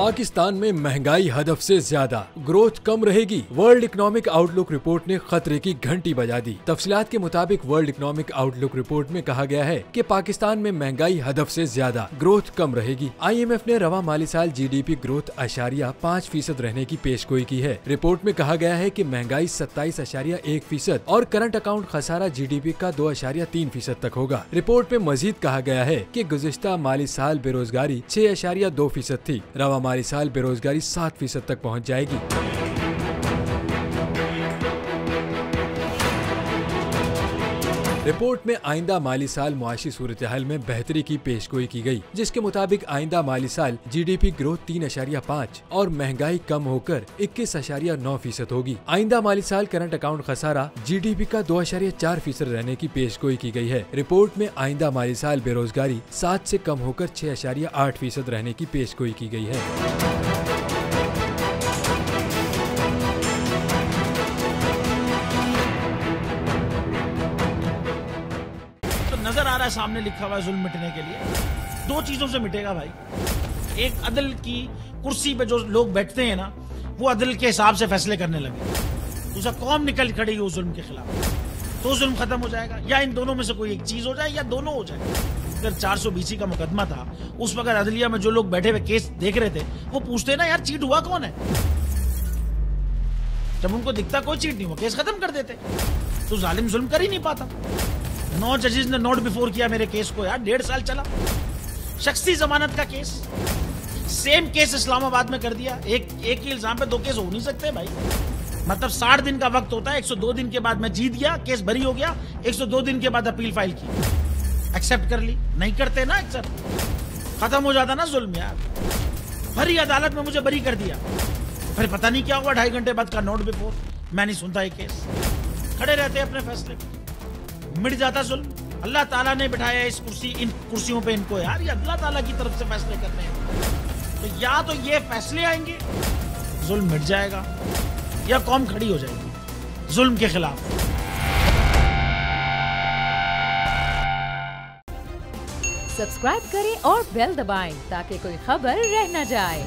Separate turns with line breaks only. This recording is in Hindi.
पाकिस्तान में महंगाई हदफ से ज्यादा, ग्रोथ कम रहेगी। वर्ल्ड इकोनॉमिक आउटलुक रिपोर्ट ने खतरे की घंटी बजा दी। तफसीलात के मुताबिक वर्ल्ड इकोनॉमिक आउटलुक रिपोर्ट में कहा गया है कि पाकिस्तान में महंगाई हदफ से ज्यादा, ग्रोथ कम रहेगी। IMF ने रवा माली साल GDP ग्रोथ 5% रहने की पेशगोई की है। रिपोर्ट में कहा गया है कि महंगाई 27.1% और करंट अकाउंट खसारा GDP का 2.3% तक होगा। रिपोर्ट में मजीद कहा गया है कि गुज़िश्ता माली साल बेरोजगारी 6.2% थी। रवा माली साल बेरोजगारी 7% तक पहुंच जाएगी। रिपोर्ट में आइंदा माली साल मुआशी सूरत हाल में बेहतरी की पेशगोई की गई, जिसके मुताबिक आइंदा माली साल GDP ग्रोथ 3.5 और महंगाई कम होकर 21.9% होगी। आइंदा माली साल करंट अकाउंट खसारा GDP का 2.4% रहने की पेशगोई की गई है। रिपोर्ट में आइंदा माली साल बेरोजगारी 7 से कम होकर 6.8% रहने की पेशगोई की गई है।
नजर आ रहा है सामने लिखा हुआ है जुल्म मिटने के लिए। दो चीजों से मिटेगा भाई। एक, अदल की कुर्सी पे जो लोग बैठते हैं ना, वो अदल के हिसाब से फैसले करने लगे। दूसरा, कौम निकल खड़ी हो जुल्म के खिलाफ, तो जुल्म खत्म हो जाएगा। या इन दोनों में से कोई एक चीज हो जाए या दोनों हो जाए। अगर 420 का मुकदमा था, उस वक्त अदलिया में जो लोग बैठे हुए केस देख रहे थे, वो पूछते ना यार चीट हुआ कौन है। जब उनको दिखता कोई चीट नहीं हुआ, केस खत्म कर देते। तो जालिम जुल्म कर ही नहीं पाता। 9 जजेस ने नोट बिफोर किया मेरे केस को यार, 1.5 साल चला। शख्सी जमानत का केस, सेम केस इस्लामाबाद में कर दिया। एक ही इल्जाम पे 2 केस हो नहीं सकते भाई। मतलब 60 दिन का वक्त होता है। 102 दिन के बाद मैं जीत गया, केस बरी हो गया। 102 दिन के बाद अपील फाइल की, एक्सेप्ट कर ली। नहीं करते ना एक्सेप्ट, खत्म हो जाता ना जुल्म यार। भरी अदालत में मुझे बरी कर दिया, फिर पता नहीं क्या हुआ। 2.5 घंटे बाद का नोट बिफोर, मैं नहीं सुनता ये केस। खड़े रहते अपने फैसले पे, मिट जाता जुल्म। अल्लाह ताला ने बिठाया इस कुर्सी, इन कुर्सियों पे इनको यार, ये अल्लाह ताला की तरफ से फैसले करने हैं। तो या तो ये फैसले आएंगे, जुल्म मिट जाएगा, या कौम खड़ी हो जाएगी जुल्म के खिलाफ।
सब्सक्राइब करें और बेल दबाएं ताकि कोई खबर रह न जाए।